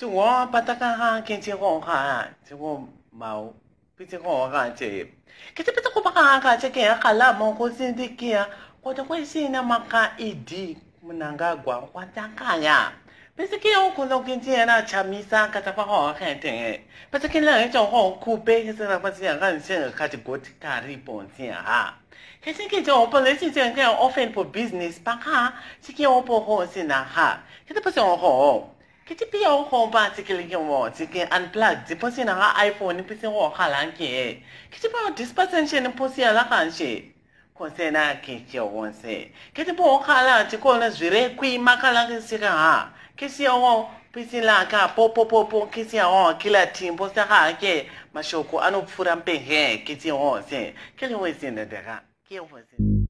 就我把大家哈跟前我哈，就我冇，毕竟我哈就，可是不是我把哈就给哈啦，mo ko sindiki ya, ko to ko sina maka idi, menangga gua kwa takanya. Bisa ke yo ko lo kin je na chamisa ka ta pa ho kan tin. Bisa ke la jo ho ku be ke sa pa sia kan se ka ti go ti ka ri pon sia ha. Ke se ke jo po le si je ke open for business pa ka, si ke o po ho sina ha. Ke ta pa so ho. Kita piao ho ba sikili ke mo siki unplug di posi na iPhone ni pisi ho halan ke kita pa dispension ni posi ala kan she ko se na ke ke won se kita po hala ti ko na zire kui makala ke sika ha ke si ho pisi la ka po ke si ho kila team posi ha ke mashoko anu furan pe he ke ti ho se ke le we se na de ka ke ho se